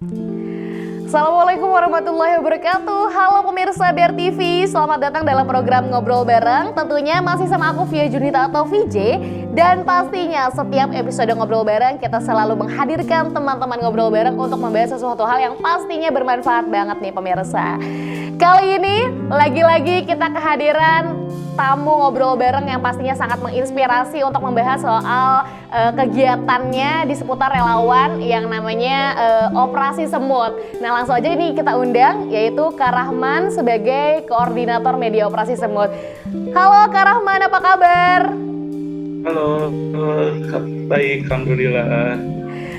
Assalamualaikum warahmatullahi wabarakatuh. Halo pemirsa BR TV, selamat datang dalam program Ngobrol Bareng. Tentunya masih sama aku Via Junita atau VJ. Dan pastinya setiap episode Ngobrol Bareng kita selalu menghadirkan teman-teman Ngobrol Bareng untuk membahas sesuatu hal yang pastinya bermanfaat banget nih pemirsa. Kali ini lagi-lagi kita kehadiran tamu Ngobrol Bareng yang pastinya sangat menginspirasi untuk membahas soal kegiatannya di seputar relawan yang namanya Operasi Semut. Nah langsung aja ini kita undang yaitu Kak Rahman sebagai koordinator media Operasi Semut. Halo Kak Rahman, apa kabar? Halo, baik, alhamdulillah.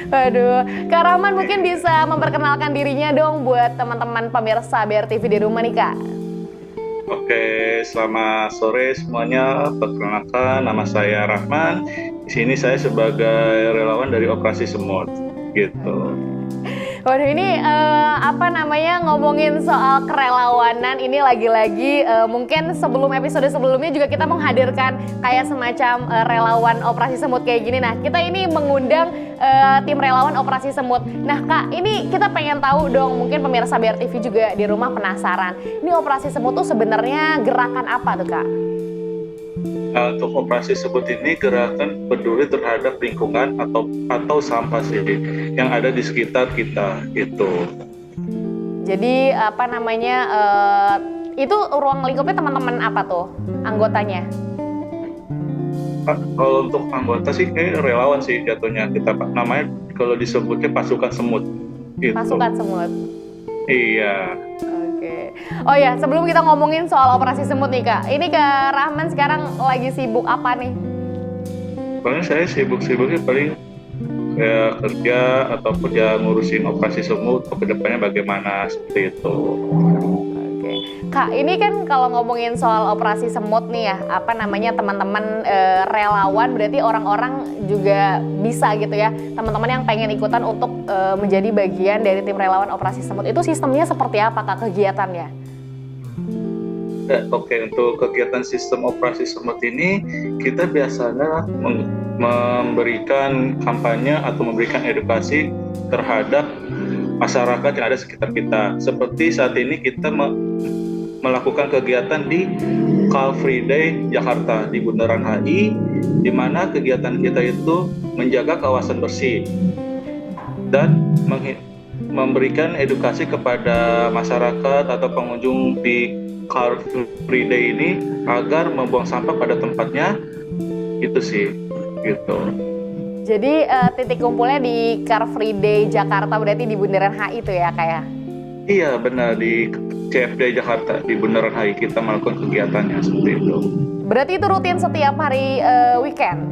Waduh, Kak Rahman mungkin bisa memperkenalkan dirinya dong buat teman-teman pemirsa BR TV di rumah nih Kak. Oke, selamat sore semuanya. Perkenalkan, nama saya Rahman. Di sini saya sebagai relawan dari Operasi Semut, gitu. Waduh ini ngomongin soal kerelawanan ini lagi-lagi mungkin sebelum episode sebelumnya juga kita menghadirkan kayak semacam relawan Operasi Semut kayak gini. Nah kita ini mengundang tim relawan Operasi Semut. Nah Kak ini kita pengen tahu dong, mungkin pemirsa BR TV juga di rumah penasaran. Ini Operasi Semut tuh sebenarnya gerakan apa tuh Kak? Untuk Operasi Semut ini gerakan peduli terhadap lingkungan atau sampah sih yang ada di sekitar kita gitu. Jadi itu ruang lingkupnya teman-teman apa tuh anggotanya? Kalau untuk anggota sih kayak relawan sih jatuhnya, kita namanya kalau disebutnya pasukan semut gitu. Pasukan Semut. Iya. Oke. Oh ya, sebelum kita ngomongin soal Operasi Semut nih Kak, ini Kak Rahman sekarang lagi sibuk apa nih? Paling saya sibuknya paling ya kerja ataupun ya ngurusin Operasi Semut ke depannya bagaimana seperti itu. Oke. Kak, ini kan kalau ngomongin soal Operasi Semut nih ya, teman-teman relawan berarti orang-orang juga bisa gitu ya, teman-teman yang pengen ikutan untuk menjadi bagian dari tim relawan Operasi Semut. Itu sistemnya seperti apa Kak kegiatannya? Oke, untuk kegiatan sistem Operasi Semut ini kita biasanya memberikan kampanye atau memberikan edukasi terhadap masyarakat yang ada sekitar kita. Seperti saat ini kita melakukan kegiatan di Car Free Day Jakarta di Bundaran HI, di mana kegiatan kita itu menjaga kawasan bersih dan memberikan edukasi kepada masyarakat atau pengunjung di Car Free Day ini agar membuang sampah pada tempatnya. Itu sih gitu. Jadi titik kumpulnya di Car Free Day Jakarta berarti di Bundaran HI itu ya Kak ya? Iya benar, di CFD Jakarta di Bundaran HI kita melakukan kegiatannya seperti itu. Berarti itu rutin setiap hari weekend?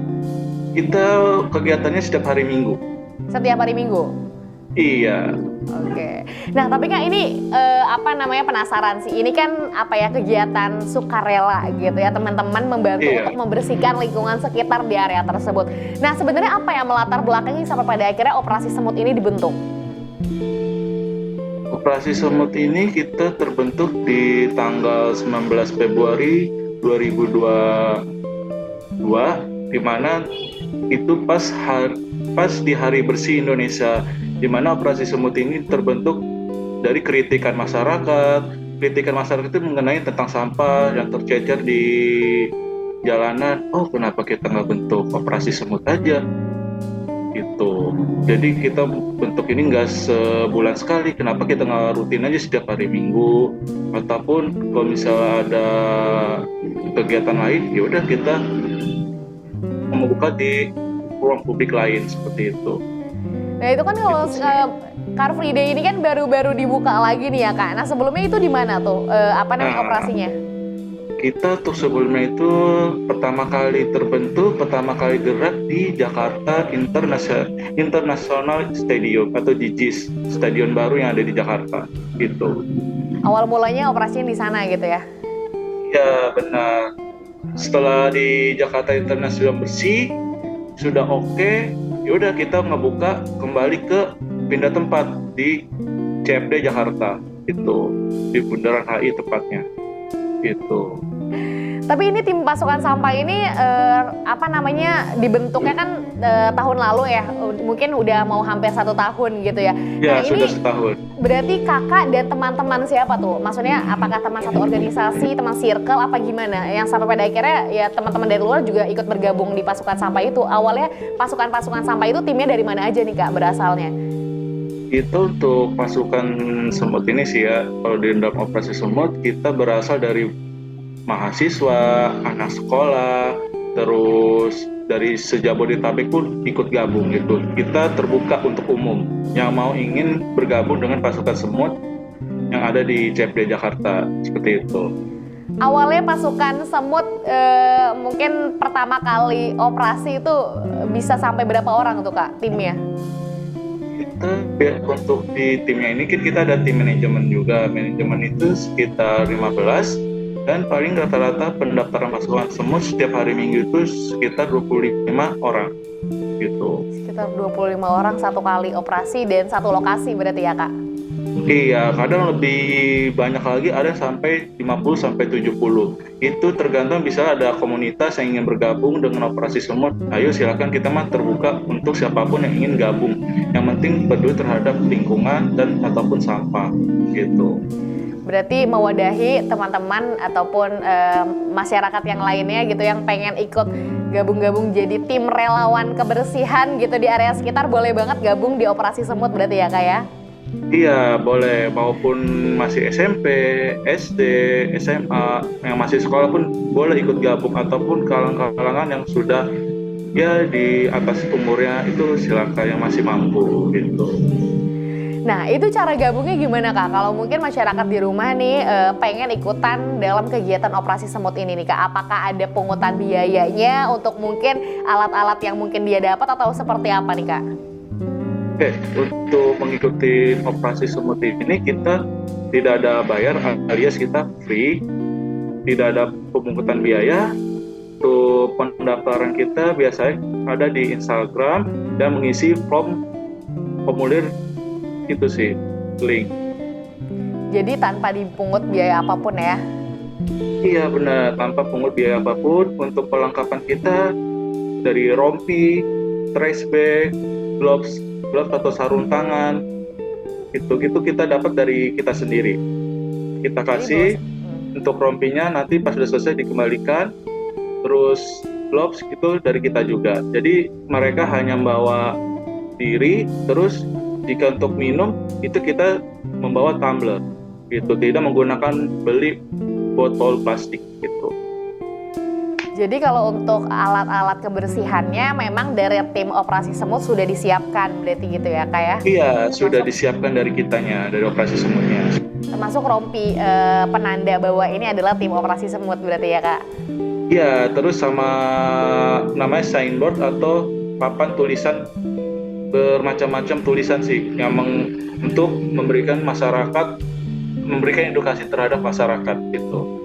Kita kegiatannya setiap hari Minggu. Setiap hari Minggu? Iya. Oke. Nah tapi Kak ini penasaran sih. Ini kan kegiatan sukarela gitu ya, teman-teman membantu untuk membersihkan lingkungan sekitar di area tersebut. Nah sebenarnya apa yang melatar belakangi sampai pada akhirnya Operasi Semut ini dibentuk? Operasi Semut ini kita terbentuk di tanggal 19 Februari 2022, di mana itu pas di Hari Bersih Indonesia, di mana Operasi Semut ini terbentuk dari kritikan masyarakat. Kritikan masyarakat itu mengenai tentang sampah yang tercecer di jalanan. Oh, kenapa kita nggak bentuk Operasi Semut aja? Gitu. Jadi kita bentuk ini nggak sebulan sekali. Kenapa kita nggak rutin aja setiap hari Minggu? Ataupun kalau misalnya ada kegiatan lain, ya udah kita membuka di ruang publik lain seperti itu. Nah itu kan kalau Car Free Day ini kan baru-baru dibuka lagi nih ya Kak. Nah sebelumnya itu di mana tuh operasinya? Kita tuh sebelumnya itu pertama kali gerak di Jakarta International Stadium atau JIS, stadion baru yang ada di Jakarta gitu. Awal mulanya operasinya di sana gitu ya? Ya benar. Setelah di Jakarta International bersih sudah oke, yaudah kita ngebuka kembali ke pindah tempat di CFD Jakarta itu, di Bundaran HI tepatnya gitu. Tapi ini tim pasukan sampah ini apa namanya dibentuknya kan tahun lalu ya, mungkin udah mau hampir 1 tahun gitu ya. Ya, Nah sudah ini setahun. berarti kakak dan teman-teman siapa tuh? Maksudnya apakah teman satu organisasi, teman circle apa gimana? Yang sampai pada akhirnya ya teman-teman dari luar juga ikut bergabung di pasukan sampah itu. Awalnya pasukan-pasukan sampah itu timnya dari mana aja nih kak berasalnya? Itu untuk pasukan semut ini sih ya, kalau di dalam operasi semut kita berasal dari mahasiswa, anak sekolah, terus dari se-Jabodetabek pun ikut gabung gitu. Kita terbuka untuk umum yang mau ingin bergabung dengan pasukan semut yang ada di CFD Jakarta, seperti itu. Awalnya pasukan semut mungkin pertama kali operasi itu bisa sampai berapa orang tuh kak timnya? Untuk di timnya ini kita ada tim manajemen juga. Manajemen itu sekitar 15 dan paling rata-rata pendaftaran pasukan semut setiap hari Minggu itu sekitar 25 orang gitu. Sekitar 25 orang satu kali operasi dan satu lokasi berarti ya kak? Iya, kadang lebih banyak lagi, ada sampai 50 sampai 70. Itu tergantung, bisa ada komunitas yang ingin bergabung dengan operasi semut. Ayo silakan, kita mah terbuka untuk siapapun yang ingin gabung. Yang penting peduli terhadap lingkungan dan ataupun sampah gitu. Berarti mewadahi teman-teman ataupun masyarakat yang lainnya gitu yang pengen ikut gabung-gabung jadi tim relawan kebersihan gitu di area sekitar, boleh banget gabung di operasi semut berarti ya kak ya? Iya, boleh. Maupun masih SMP, SD, SMA, yang masih sekolah pun boleh ikut gabung, ataupun kalangan-kalangan yang sudah ya di atas umurnya itu silakan, yang masih mampu gitu. Nah itu cara gabungnya gimana kak? Kalau mungkin masyarakat di rumah nih pengen ikutan dalam kegiatan operasi semut ini nih kak, apakah ada pungutan biayanya untuk mungkin alat-alat yang mungkin dia dapat atau seperti apa nih kak? Oke, untuk mengikuti operasi semut ini kita tidak ada bayar, alias kita free, tidak ada pemungutan biaya. Untuk pendaftaran kita biasanya ada di Instagram dan mengisi formulir itu sih, link. Jadi tanpa dipungut biaya apapun ya? Iya benar, tanpa pungut biaya apapun. Untuk perlengkapan kita dari rompi, trash bag, gloves atau sarung tangan, itu kita dapat dari kita sendiri. Kita kasih untuk rompinya, nanti pas sudah selesai dikembalikan. Terus gloves itu dari kita juga. Jadi mereka hanya bawa diri, terus jika untuk minum itu kita membawa tumbler gitu, tidak menggunakan beli botol plastik gitu. Jadi kalau untuk alat-alat kebersihannya memang dari tim operasi semut sudah disiapkan berarti gitu ya kak ya? Iya, sudah disiapkan dari kitanya, dari operasi semutnya. Termasuk rompi penanda bahwa ini adalah tim operasi semut berarti ya kak? Iya, terus sama namanya signboard atau papan tulisan, bermacam-macam tulisan sih yang untuk memberikan edukasi terhadap masyarakat gitu.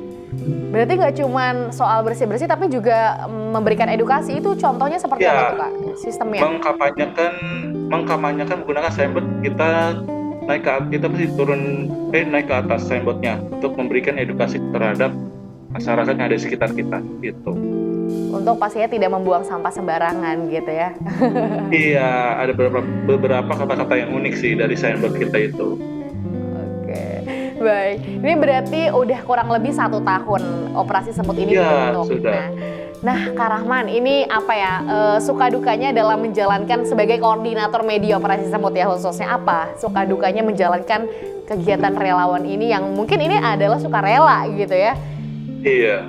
Berarti nggak cuma soal bersih-bersih tapi juga memberikan edukasi, itu contohnya seperti apa tuh kak sistemnya? Mengkampanyekan menggunakan signboard, kita naik ke atas signboardnya untuk memberikan edukasi terhadap masyarakat yang ada di sekitar kita gitu. Untuk pastinya tidak membuang sampah sembarangan gitu ya. Iya, ada beberapa kata-kata yang unik sih dari signboard kita itu. Oke, baik. Ini berarti udah kurang lebih 1 tahun operasi semut ini dibentuk. Sudah. Nah, Kak Rahman, ini apa ya, suka dukanya dalam menjalankan sebagai koordinator media operasi semut ya khususnya, apa suka dukanya menjalankan kegiatan relawan ini yang mungkin ini adalah sukarela gitu ya? Iya,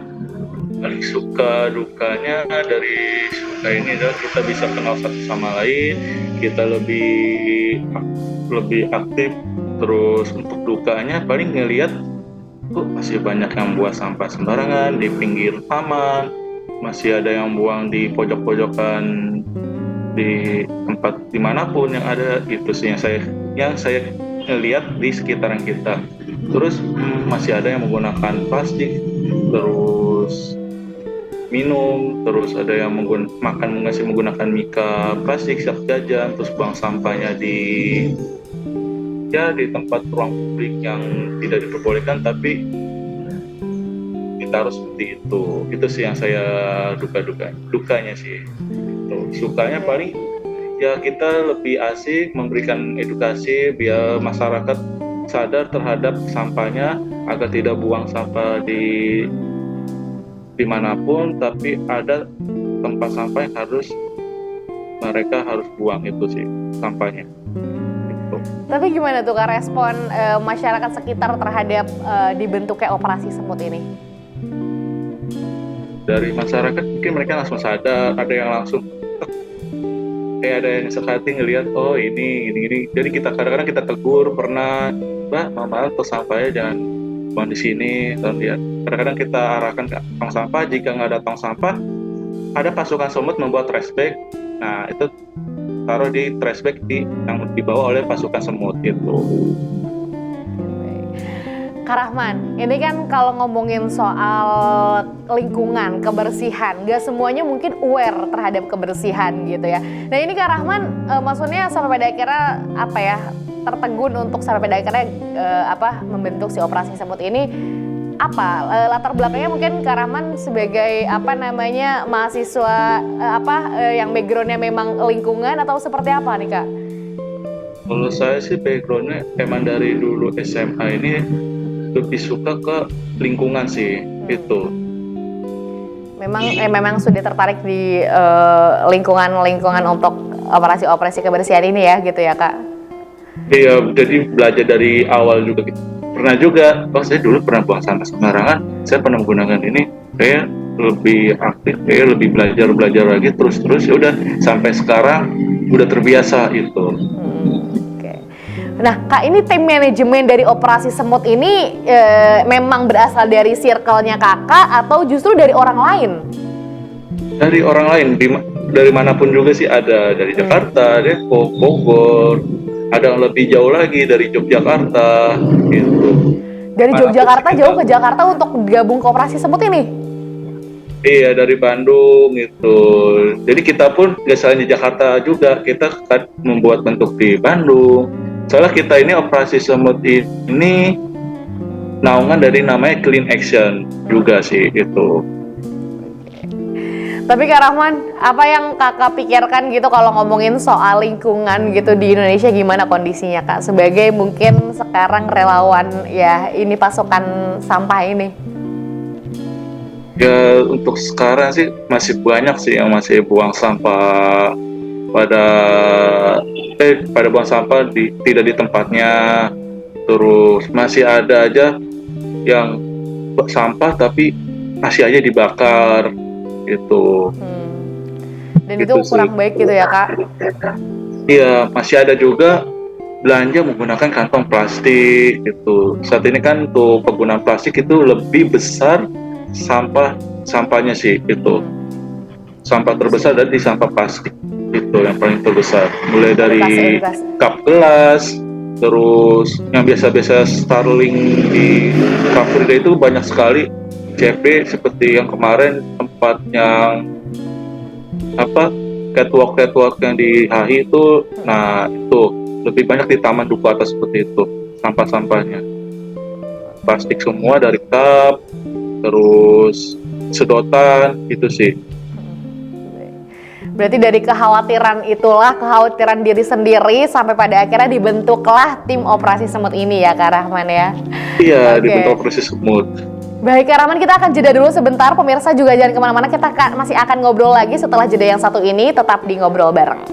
paling suka dukanya dari suka ini adalah kita bisa kenal satu sama lain, kita lebih aktif. Terus untuk dukanya paling ngelihat kok masih banyak yang buang sampah sembarangan di pinggir taman, masih ada yang buang di pojok-pojokan di tempat dimanapun yang ada, itu sih yang saya lihat di sekitaran kita. Terus masih ada yang menggunakan plastik, terus minum, terus ada yang masih menggunakan mika plastik siap jajan, terus buang sampahnya di tempat ruang publik yang tidak diperbolehkan, tapi ditaruh seperti itu sih yang saya dukanya sih. Tuh, sukanya paling ya kita lebih asik memberikan edukasi biar masyarakat sadar terhadap sampahnya agar tidak buang sampah dimanapun, tapi ada tempat sampah yang mereka harus buang itu sih sampahnya. Gitu. Tapi gimana tuh Kak respon masyarakat sekitar terhadap dibentuknya operasi semut ini? Dari masyarakat mungkin mereka langsung sadar, ada yang langsung ada yang sekali ngelihat oh ini. Jadi kita kadang-kadang kita tegur, pernah Mbak maaf tuh sampahnya jangan buang di sini. Kadang-kadang kita arahkan ke tong sampah, jika nggak ada tong sampah ada pasukan semut membuat trash bag. Nah itu taruh di trash bag yang dibawa oleh pasukan semut itu. Kak Rahman, ini kan kalau ngomongin soal lingkungan, kebersihan, gak semuanya mungkin aware terhadap kebersihan gitu ya. Nah ini Kak Rahman, maksudnya sampai pada akhirnya tertegun untuk sampai pada akhirnya membentuk si operasi semut ini, latar belakangnya mungkin Kak Rahman sebagai mahasiswa yang backgroundnya memang lingkungan atau seperti apa nih Kak? Kalau saya sih backgroundnya emang dari dulu SMA ini lebih suka ke lingkungan sih itu. Memang sudah tertarik di lingkungan untuk operasi kebersihan ini ya gitu ya Kak? Iya, jadi belajar dari awal juga gitu. Pernah juga, saya dulu pernah buang sampah sembarangan, saya pernah menggunakan ini, kayak lebih aktif, kayak lebih belajar lagi terus ya udah sampai sekarang udah terbiasa itu. Nah Kak, ini tim manajemen dari operasi semut ini memang berasal dari circle-nya Kakak atau justru dari orang lain? Dari orang lain, dari manapun juga sih ada, dari Jakarta, Depok, Bogor, ada yang lebih jauh lagi dari Yogyakarta gitu. Dari Yogyakarta jauh ke Jakarta untuk gabung ke operasi semut ini? Iya, dari Bandung gitu. Jadi kita pun gak selain di Jakarta juga, kita kan membuat bentuk di Bandung. Soalnya kita ini operasi semut ini naungan dari namanya Clean Action juga sih itu. Tapi Kak Rahman, apa yang Kakak pikirkan gitu kalau ngomongin soal lingkungan gitu di Indonesia, gimana kondisinya Kak? Sebagai mungkin sekarang relawan ya ini pasukan sampah ini. Ya untuk sekarang sih masih banyak sih yang masih buang sampah pada buang sampah tidak di tempatnya. Terus masih ada aja yang sampah tapi masih aja dibakar gitu. Dan itu kurang baik gitu ya Kak? Iya, masih ada juga belanja menggunakan kantong plastik gitu. Saat ini kan untuk penggunaan plastik itu lebih besar sampahnya sih itu. Sampah terbesar dari sampah plastik itu yang paling terbesar. Mulai dari cup gelas, terus yang biasa-biasa Starling di Car Free Day itu banyak sekali. CP seperti yang kemarin tempat yang catwalk yang di HI itu, nah itu lebih banyak di Taman Duku Atas seperti itu sampah-sampahnya. Plastik semua dari cup, terus sedotan itu sih. Berarti dari kekhawatiran diri sendiri sampai pada akhirnya dibentuklah tim operasi semut ini ya Kak Rahman ya? Iya, dibentuk operasi semut. Baik Kak Rahman, kita akan jeda dulu sebentar. Pemirsa juga jangan kemana-mana, kita masih akan ngobrol lagi setelah jeda yang satu ini. Tetap di Ngobrol Bareng.